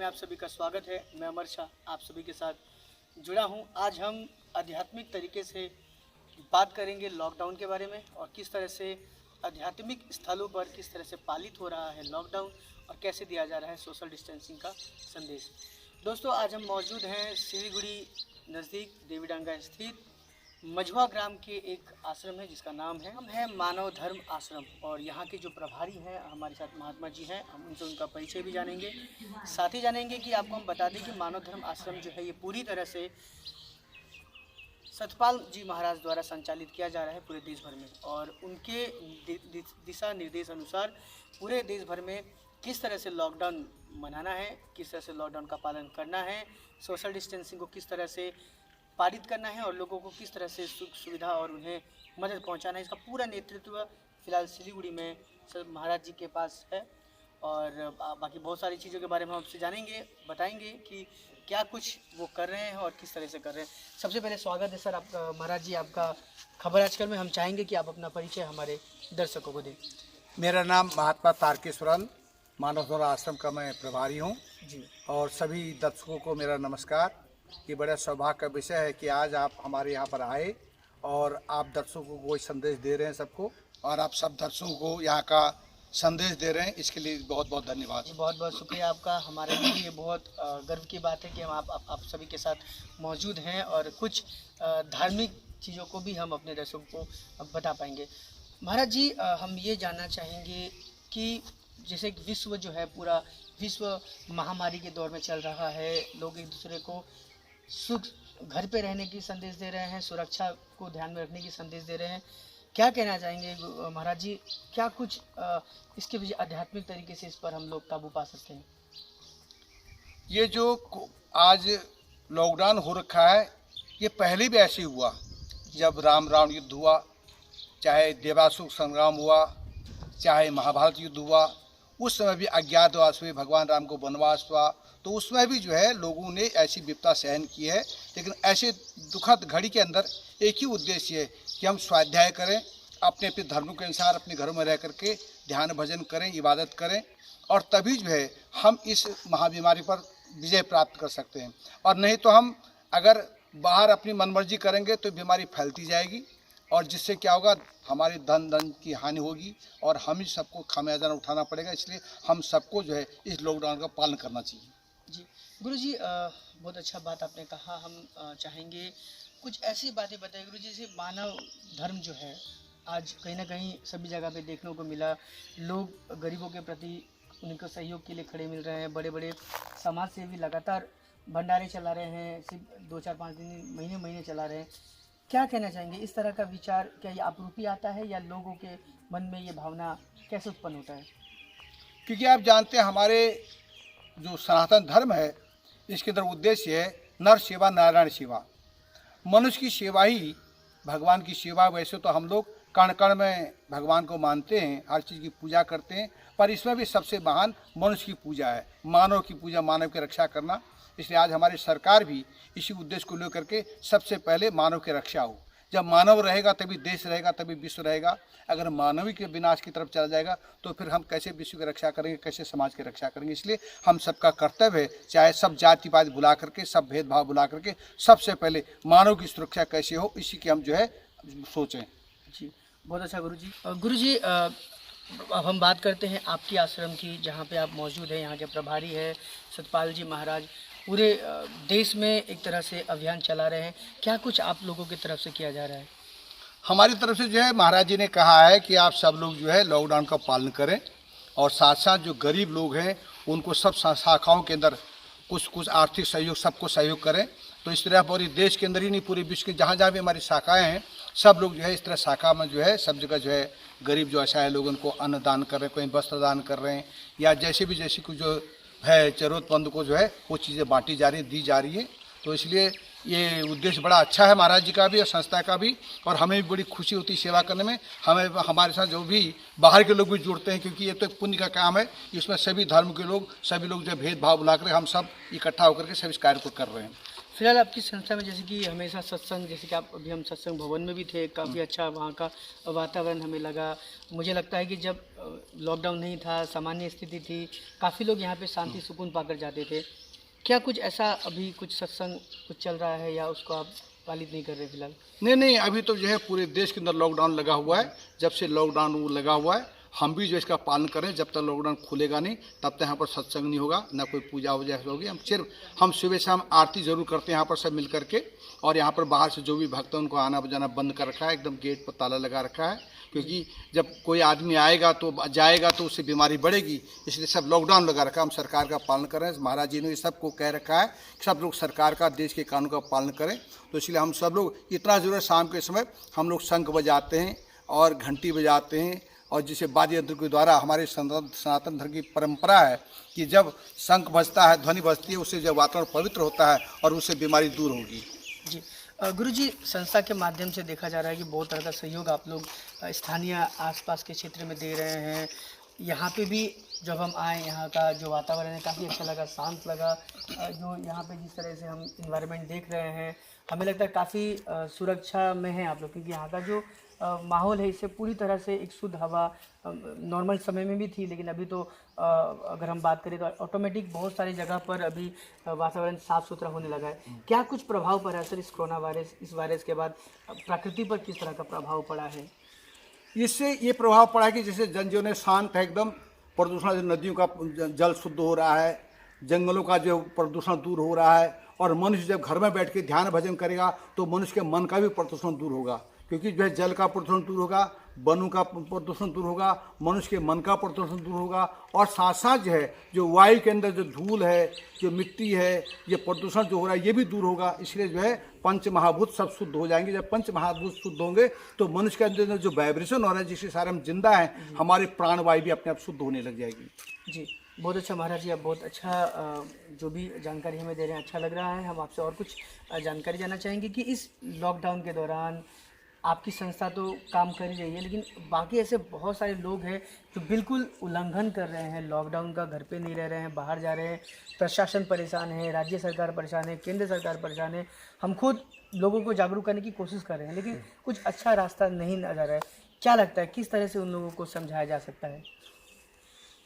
में आप सभी का स्वागत है। मैं अमर शाह आप सभी के साथ जुड़ा हूं। आज हम आध्यात्मिक तरीके से बात करेंगे लॉकडाउन के बारे में और किस तरह से आध्यात्मिक स्थलों पर किस तरह से पालित हो रहा है लॉकडाउन और कैसे दिया जा रहा है सोशल डिस्टेंसिंग का संदेश। दोस्तों, आज हम मौजूद हैं सिलीगुड़ी नज़दीक देवीडांगा स्थित मझवा ग्राम के एक आश्रम है जिसका नाम है मानव धर्म आश्रम। और यहाँ के जो प्रभारी हैं हमारे साथ महात्मा जी हैं, हम उनसे उनका परिचय भी जानेंगे। साथ ही जानेंगे कि आपको हम बता दें कि मानव धर्म आश्रम जो है ये पूरी तरह से सतपाल जी महाराज द्वारा संचालित किया जा रहा है पूरे देश भर में। और उनके दिशा निर्देश अनुसार पूरे देश भर में किस तरह से लॉकडाउन मनाना है, किस तरह से लॉकडाउन का पालन करना है, सोशल डिस्टेंसिंग को किस तरह से पारित करना है और लोगों को किस तरह से सुख सुविधा और उन्हें मदद पहुंचाना है, इसका पूरा नेतृत्व फिलहाल सिलीगुड़ी में महाराज जी के पास है। और बाकी बहुत सारी चीज़ों के बारे में हम आपसे जानेंगे, बताएंगे कि क्या कुछ वो कर रहे हैं और किस तरह से कर रहे हैं। सबसे पहले स्वागत है सर आपका महाराज जी, आपका खबर आजकल में। हम चाहेंगे कि आप अपना परिचय हमारे दर्शकों को दें। मेरा नाम महात्मा तारकेश्वरन मानव धर्म आश्रम का मैं प्रभारी हूँ जी। और सभी दर्शकों को मेरा नमस्कार। ये बड़ा सौभाग्य का विषय है कि आज आप हमारे यहाँ पर आए और आप दर्शकों को कोई संदेश दे रहे हैं सबको, और आप सब दर्शकों को यहाँ का संदेश दे रहे हैं, इसके लिए बहुत बहुत धन्यवाद। बहुत बहुत शुक्रिया आपका। हमारे लिए भी ये बहुत गर्व की बात है कि हम आप सभी के साथ मौजूद हैं और कुछ धार्मिक चीज़ों को भी हम अपने दर्शकों को बता पाएंगे। महाराज जी, हम ये जानना चाहेंगे कि जैसे विश्व जो है पूरा विश्व महामारी के दौर में चल रहा है, लोग एक दूसरे को सुख घर पे रहने की संदेश दे रहे हैं, सुरक्षा को ध्यान में रखने की संदेश दे रहे हैं। क्या कहना चाहेंगे महाराज जी, क्या कुछ इसके पीछे आध्यात्मिक तरीके से इस पर हम लोग काबू पा सकते हैं? ये जो आज लॉकडाउन हो रखा है, ये पहले भी ऐसे हुआ। जब राम रावण युद्ध हुआ, चाहे देवासुर संग्राम हुआ, चाहे महाभारत युद्ध हुआ, उस समय भी अज्ञातवास हुए, भगवान राम को वनवास हुआ, तो उसमें भी जो है लोगों ने ऐसी विपदा सहन की है। लेकिन ऐसे दुखद घड़ी के अंदर एक ही उद्देश्य है कि हम स्वाध्याय करें, अपने अपने धर्मों के अनुसार अपने घरों में रह करके ध्यान भजन करें, इबादत करें, और तभी जो है हम इस महाबीमारी पर विजय प्राप्त कर सकते हैं। और नहीं तो हम अगर बाहर अपनी मनमर्जी करेंगे तो बीमारी फैलती जाएगी, और जिससे क्या होगा, हमारे धन की हानि होगी और हम ही सबको खामियाजा उठाना पड़ेगा। इसलिए हम सबको जो है इस लॉकडाउन का पालन करना चाहिए। जी गुरुजी, बहुत अच्छा बात आपने कहा। हम चाहेंगे कुछ ऐसी बातें बताइए गुरुजी, जैसे मानव धर्म जो है आज कहीं ना कहीं सभी जगह पे देखने को मिला। लोग गरीबों के प्रति उनके सहयोग के लिए खड़े मिल रहे हैं। बड़े बड़े समाज सेवी लगातार भंडारे चला रहे हैं, सिर्फ 2-4-5 दिन महीने चला रहे हैं। क्या कहना चाहेंगे, इस तरह का विचार क्या ये आपरूपी आता है या लोगों के मन में ये भावना कैसे उत्पन्न होता है? क्योंकि आप जानते हैं हमारे जो सनातन धर्म है, इसके अंदर उद्देश्य है नर सेवा नारायण सेवा। मनुष्य की सेवा ही भगवान की सेवा। वैसे तो हम लोग कण कण में भगवान को मानते हैं, हर चीज़ की पूजा करते हैं, पर इसमें भी सबसे महान मनुष्य की पूजा है, मानव की पूजा, मानव की रक्षा करना। इसलिए आज हमारी सरकार भी इसी उद्देश्य को लेकर के सबसे पहले मानव की रक्षा हो। जब मानव रहेगा तभी देश रहेगा, तभी विश्व रहेगा। अगर मानवीय के विनाश की तरफ चला जाएगा तो फिर हम कैसे विश्व की रक्षा करेंगे, कैसे समाज की रक्षा करेंगे। इसलिए हम सबका कर्तव्य है, चाहे सब जातिवाद भुला करके, सब भेदभाव भुला करके, सबसे पहले मानव की सुरक्षा कैसे हो, इसी की हम जो है सोचें। जी, बहुत अच्छा गुरुजी। गुरुजी, अब हम बात करते हैं आपकी आश्रम की, जहाँ पे आप मौजूद हैं। यहाँ के प्रभारी है सतपाल जी महाराज। पूरे देश में एक तरह से अभियान चला रहे हैं। क्या कुछ आप लोगों की तरफ से किया जा रहा है? हमारी तरफ से जो है महाराज जी ने कहा है कि आप सब लोग जो है लॉकडाउन का पालन करें, और साथ साथ जो गरीब लोग हैं उनको सब शाखाओं के अंदर कुछ आर्थिक सहयोग, सबको सहयोग करें। तो इस तरह पूरे देश के अंदर ही नहीं, पूरे विश्व के जहाँ जहाँ भी हमारी शाखाएँ हैं, सब लोग जो है इस तरह शाखा में जो है सब जगह जो है गरीब जो असहाय लोग उनको अन्न दान कर रहे हैं, कोई वस्त्र दान कर रहे हैं, या जैसे कुछ जो है जरूरतमंद को जो है वो चीज़ें बांटी जा रही, दी जा रही है। तो इसलिए ये उद्देश्य बड़ा अच्छा है महाराज जी का भी और संस्था का भी, और हमें भी बड़ी खुशी होती है सेवा करने में। हमें हमारे साथ जो भी बाहर के लोग भी जुड़ते हैं, क्योंकि ये तो एक पुण्य का काम है। इसमें सभी धर्म के लोग, सभी लोग जो भेदभाव बुला कर हम सब इकट्ठा होकर के सब इस कार्य को कर रहे हैं। फिलहाल आपकी संस्था में जैसे कि हमेशा सत्संग, जैसे कि आप अभी हम सत्संग भवन में भी थे, काफ़ी अच्छा वहाँ का वातावरण हमें लगा। मुझे लगता है कि जब लॉकडाउन नहीं था, सामान्य स्थिति थी, काफ़ी लोग यहाँ पे शांति सुकून पाकर जाते थे। क्या कुछ ऐसा अभी कुछ सत्संग कुछ चल रहा है या उसको आप पालित नहीं कर रहे फिलहाल? नहीं नहीं, अभी तो जो है पूरे देश के अंदर लॉकडाउन लगा हुआ है। जब से लॉकडाउन लगा हुआ है, हम भी जो इसका पालन करें। जब तक लॉकडाउन खुलेगा नहीं तब तक यहाँ पर सत्संग नहीं होगा, ना कोई पूजा वूजा होगी। हम सुबह शाम आरती जरूर करते हैं यहाँ पर सब मिल करके। और यहाँ पर बाहर से जो भी भक्त हैं उनको आना जाना बंद कर रखा है, एकदम गेट पर ताला लगा रखा है, क्योंकि जब कोई आदमी आएगा तो जाएगा तो उससे बीमारी बढ़ेगी। इसलिए सब लॉकडाउन लगा रखा है। हम सरकार का पालन करें। महाराज जी ने सबको कह रखा है कि सब लोग सरकार का, देश के कानून का पालन करें। तो इसलिए हम सब लोग, इतना जरूर है, शाम के समय हम लोग शंख बजाते हैं और घंटी बजाते हैं, और जिसे वाद्य यंत्र के द्वारा, हमारे सनातन धर्म की परंपरा है कि जब शंख बजता है, ध्वनि बजती है, उससे जब वातावरण पवित्र होता है और उससे बीमारी दूर होगी। जी गुरुजी, संस्था के माध्यम से देखा जा रहा है कि बहुत तरह का सहयोग आप लोग स्थानीय आसपास के क्षेत्र में दे रहे हैं। यहाँ पे भी जब हम आए, यहाँ का जो वातावरण है काफ़ी अच्छा लगा, शांत लगा। जो यहाँ पे जिस तरह से हम इन्वायरमेंट देख रहे हैं, हमें लगता है काफ़ी सुरक्षा में है आप लोग, क्योंकि यहाँ का जो माहौल है इससे पूरी तरह से एक शुद्ध हवा नॉर्मल समय में भी थी, लेकिन अभी तो अगर हम बात करें तो ऑटोमेटिक बहुत सारी जगह पर अभी वातावरण साफ़ सुथरा होने लगा है। क्या कुछ प्रभाव पड़ा है सर इस कोरोना वायरस, इस वायरस के बाद प्रकृति पर किस तरह का प्रभाव पड़ा है? इससे ये प्रभाव पड़ा है कि जैसे जनजीवन है शांत है एकदम, प्रदूषण, नदियों का जल शुद्ध हो रहा है, जंगलों का जो प्रदूषण दूर हो रहा है, और मनुष्य जब घर में बैठ के ध्यान भजन करेगा तो मनुष्य के मन का भी प्रदूषण दूर होगा, क्योंकि जो है जल का प्रदूषण दूर होगा, वनों का प्रदूषण दूर होगा, मनुष्य के मन का प्रदूषण दूर होगा, और साथ साथ जो है जो वायु के अंदर जो धूल है, जो मिट्टी है, ये प्रदूषण जो हो रहा है ये भी दूर होगा। इसलिए जो है पंच महाभूत सब शुद्ध हो जाएंगे। जब पंच महाभूत शुद्ध होंगे तो मनुष्य के अंदर जो वाइब्रेशन हो रहा है, जिसके सारे हम जिंदा हैं, हमारी प्राणवायु भी अपने आप शुद्ध होने लग जाएगी। जी बहुत अच्छा महाराज जी, आप बहुत अच्छा जो भी जानकारी हमें दे रहे हैं, अच्छा लग रहा है। हम आपसे और कुछ जानकारी जानना चाहेंगे कि इस लॉकडाउन के दौरान आपकी संस्था तो काम कर ही रही है, लेकिन बाकी ऐसे बहुत सारे लोग हैं जो बिल्कुल उल्लंघन कर रहे हैं लॉकडाउन का, घर पे नहीं रह रहे हैं, बाहर जा रहे हैं। प्रशासन परेशान है, राज्य सरकार परेशान है, केंद्र सरकार परेशान है। हम खुद लोगों को जागरूक करने की कोशिश कर रहे हैं, लेकिन कुछ अच्छा रास्ता नहीं नजर आ रहा है। क्या लगता है किस तरह से उन लोगों को समझाया जा सकता है?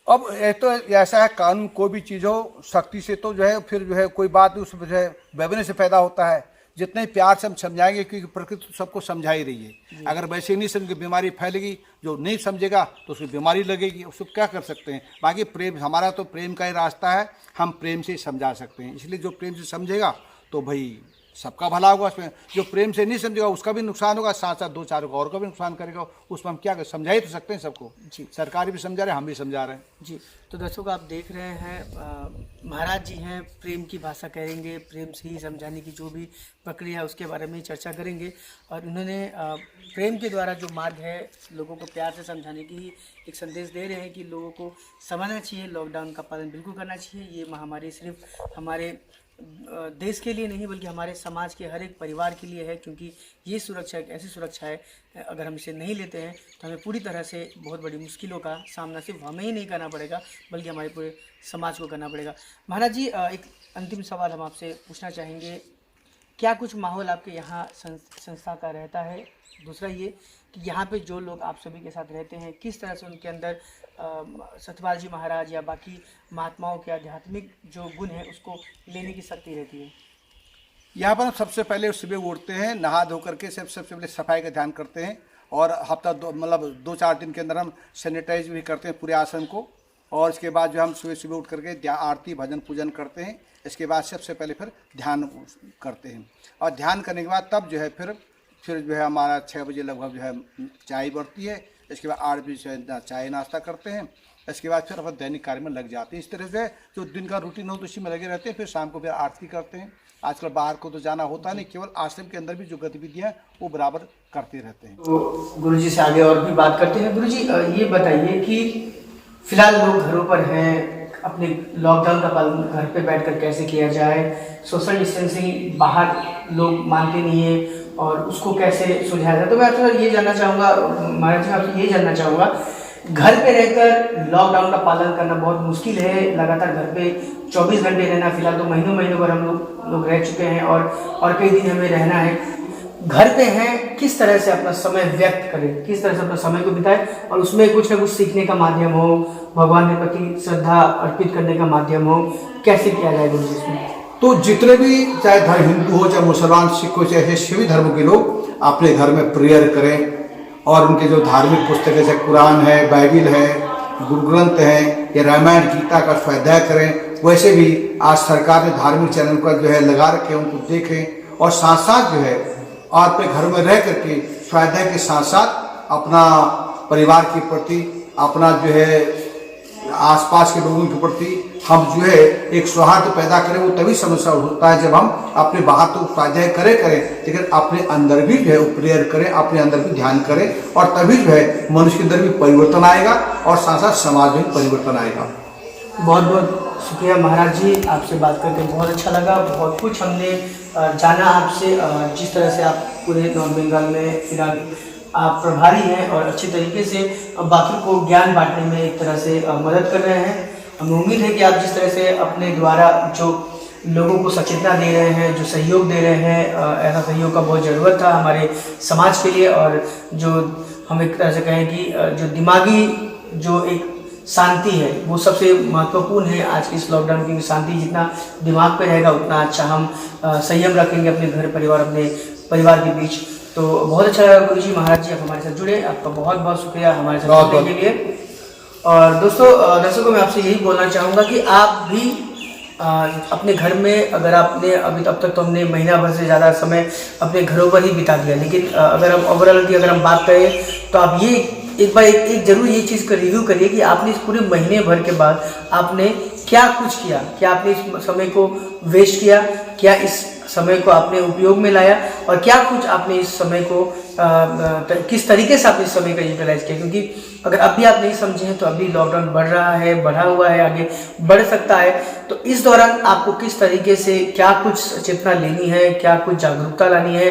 अब ये तो ऐसा है, कानून कोई भी चीज़ हो सख्ती से तो जो है फिर जो है कोई बात उसमें जो है बेवने से पैदा होता है। जितने ही प्यार से हम समझाएंगे, क्योंकि प्रकृति सबको समझा ही रही है। अगर वैसे ही नहीं समझेंगे बीमारी फैलेगी, जो नहीं समझेगा तो उसकी बीमारी लगेगी, उसको क्या कर सकते हैं। बाकी प्रेम, हमारा तो प्रेम का ही रास्ता है, हम प्रेम से ही समझा सकते हैं। इसलिए जो प्रेम से समझेगा तो भाई सबका भला होगा। उसमें जो प्रेम से नहीं समझेगा उसका भी नुकसान होगा, साथ साथ दो चार और का भी नुकसान करेगा। उसमें हम क्या कर, समझा ही तो सकते हैं सबको। जी सरकार भी समझा रहे हैं, हम भी समझा रहे हैं। जी तो दर्शकों, आप देख रहे हैं महाराज जी हैं, प्रेम की भाषा करेंगे, प्रेम से ही समझाने की जो भी प्रक्रिया है उसके बारे में चर्चा करेंगे। और उन्होंने प्रेम के द्वारा जो मार्ग है लोगों को प्यार से समझाने की ही एक संदेश दे रहे हैं कि लोगों को समझना चाहिए, लॉकडाउन का पालन बिल्कुल करना चाहिए। ये महामारी सिर्फ हमारे देश के लिए नहीं बल्कि हमारे समाज के हर एक परिवार के लिए है, क्योंकि ये सुरक्षा एक ऐसी सुरक्षा है, अगर हम इसे नहीं लेते हैं तो हमें पूरी तरह से बहुत बड़ी मुश्किलों का सामना सिर्फ हमें ही नहीं करना पड़ेगा बल्कि हमारे पूरे समाज को करना पड़ेगा। महाराज जी, एक अंतिम सवाल हम आपसे पूछना चाहेंगे, क्या कुछ माहौल आपके यहाँ संस्था का रहता है? दूसरा ये कि यहाँ पे जो लोग आप सभी के साथ रहते हैं, किस तरह से उनके अंदर सतपाल जी महाराज या बाकी महात्माओं के आध्यात्मिक जो गुण है उसको लेने की शक्ति रहती है? यहाँ पर हम सबसे पहले सुबह उठते हैं, नहा धो करके सबसे पहले सफाई का ध्यान करते हैं, और हफ्ता मतलब 2-4 दिन के अंदर हम सैनिटाइज भी करते हैं पूरे आश्रम को। और इसके बाद जो हम सुबह उठ करके आरती भजन पूजन करते हैं। इसके बाद सबसे पहले फिर ध्यान करते हैं, और ध्यान करने के बाद तब जो है फिर जो है हमारा 6 बजे लगभग जो है चाय बढ़ती है। इसके बाद 8 बजे चाय नाश्ता करते हैं। इसके बाद फिर अपन दैनिक कार्य में लग जाते हैं। इस तरह से जो दिन का रूटीन हो तो इसी में लगे रहते हैं। फिर शाम को फिर आरती करते हैं। आजकल बाहर को तो जाना होता नहीं, केवल आश्रम के अंदर भी जो गतिविधियाँ वो बराबर करते रहते हैं। तो गुरुजी से आगे और भी बात करते हैं। गुरुजी, ये बताइए कि फिलहाल लोग घरों पर हैं, अपने लॉकडाउन का पालन घर पे बैठकर कैसे किया जाए, सोशल डिस्टेंसिंग बाहर लोग मानते नहीं है और उसको कैसे सुलझाया जाए। तो मैं आपसे ये जानना चाहूँगा महाराज जी, आपसे ये जानना चाहूँगा घर पे रहकर लॉकडाउन का पालन करना बहुत मुश्किल है। लगातार घर पे 24 घंटे रहना, फिलहाल तो महीनों महीनों पर हम लोग रह चुके हैं और कई दिन हमें रहना है। घर पे हैं, किस तरह से अपना समय व्यक्त करें, किस तरह से अपना समय को बिताएं और उसमें कुछ ना कुछ सीखने का माध्यम हो, भगवान के प्रति श्रद्धा अर्पित करने का माध्यम हो, कैसे किया जाए गुरु जी इसमें? तो जितने भी चाहे धर्म हिंदू हो, चाहे मुसलमान, सिख हो, चाहे सभी धर्म के लोग अपने घर में प्रेयर करें और उनके जो धार्मिक पुस्तकें जैसे कुरान है, बाइबिल है, गुरु ग्रंथ है या रामायण गीता का स्वाध्याय करें। वैसे भी आज सरकार ने धार्मिक चैनल पर जो है लगा रखे, उनको देखें और साथ साथ जो है और अपने घर में रह करके स्वाध्याय के साथ साथ अपना परिवार के प्रति, अपना जो है आसपास के लोगों के प्रति हम जो है एक सौहार्द पैदा करें। वो तभी समस्या होता है जब हम अपने बाहर तो स्वाध्याय करें लेकिन अपने अंदर भी जो है प्रेयर करें, अपने अंदर भी ध्यान करें और तभी जो है मनुष्य के अंदर भी परिवर्तन आएगा और साथ साथ समाज में परिवर्तन आएगा। बहुत बहुत शुक्रिया महाराज जी, आपसे बात करके बहुत अच्छा लगा। बहुत कुछ हमने जाना आपसे, जिस तरह से आप पूरे नॉर्थ बंगाल में फिलहाल आप प्रभारी हैं और अच्छे तरीके से बाकी को ज्ञान बांटने में एक तरह से मदद कर रहे हैं। हमें उम्मीद है कि आप जिस तरह से अपने द्वारा जो लोगों को सचेतना दे रहे हैं, जो सहयोग दे रहे हैं, ऐसा सहयोग का बहुत ज़रूरत था हमारे समाज के लिए। और जो हम एक तरह से कहें कि जो दिमागी जो एक शांति है वो सबसे महत्वपूर्ण है आज की इस लॉकडाउन की। शांति जितना दिमाग पे रहेगा उतना अच्छा हम संयम रखेंगे अपने घर परिवार, अपने परिवार के बीच। तो बहुत अच्छा लगा गुरु जी, महाराज जी आप हमारे साथ जुड़े, आपका बहुत बहुत शुक्रिया हमारे साथ जुड़ने के लिए। और दोस्तों दर्शकों मैं आपसे यही बोलना चाहूँगा कि आप भी अपने घर में, अगर आपने अभी तब तक तो हमने महीना भर से ज़्यादा समय अपने घरों पर ही बिता दिया, लेकिन अगर हम ओवरऑल की अगर हम बात करें तो आप ये एक बार एक जरूर ये चीज़ का रिव्यू करिए कि आपने इस पूरे महीने भर के बाद आपने क्या कुछ किया, क्या आपने इस समय को वेस्ट किया, क्या इस समय को आपने उपयोग में लाया और क्या कुछ आपने इस समय को किस तरीके से आपने इस समय का यूटिलाइज किया। क्योंकि अगर अभी आप नहीं समझे हैं तो अभी लॉकडाउन बढ़ रहा है, बढ़ा हुआ है, आगे बढ़ सकता है। तो इस दौरान आपको किस तरीके से क्या कुछ चेतना लेनी है, क्या कुछ जागरूकता लानी है,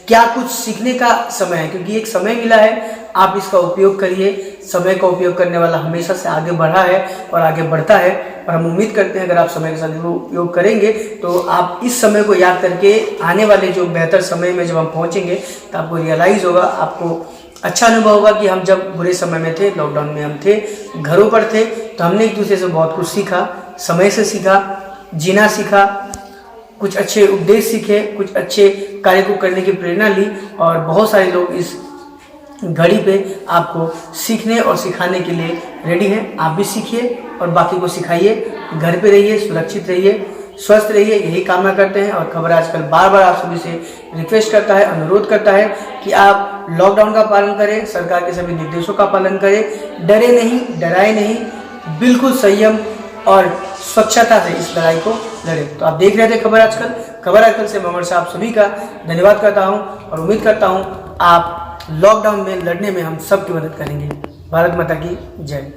क्या कुछ सीखने का समय है। क्योंकि एक समय मिला है, आप इसका उपयोग करिए। समय का उपयोग करने वाला हमेशा से आगे बढ़ा है और आगे बढ़ता है। और हम उम्मीद करते हैं अगर आप समय के साथ उपयोग करेंगे तो आप इस समय को याद करके आने वाले जो बेहतर समय में जब हम पहुंचेंगे तो आपको रियलाइज़ होगा, आपको अच्छा अनुभव होगा कि हम जब बुरे समय में थे, लॉकडाउन में हम थे, घरों पर थे, तो हमने एक दूसरे से बहुत कुछ सीखा, समय से सीखा, जीना सीखा, कुछ अच्छे उपदेश सीखे, कुछ अच्छे कार्य को करने की प्रेरणा ली। और बहुत सारे लोग इस घड़ी पे आपको सीखने और सिखाने के लिए रेडी हैं। आप भी सीखिए और बाकी को सिखाइए। घर पे रहिए, सुरक्षित रहिए, स्वस्थ रहिए, यही कामना करते हैं। और खबर आजकल बार बार आप सभी से रिक्वेस्ट करता है, अनुरोध करता है कि आप लॉकडाउन का पालन करें, सरकार के सभी निर्देशों का पालन करें, डरे नहीं, डराए नहीं, बिल्कुल संयम और स्वच्छता से इस लड़ाई को लड़ें। तो आप देख रहे थे खबर आजकल से मैं अमर साहब सभी का धन्यवाद करता हूँ और उम्मीद करता हूँ आप लॉकडाउन में लड़ने में हम सबकी मदद करेंगे। भारत माता की जय।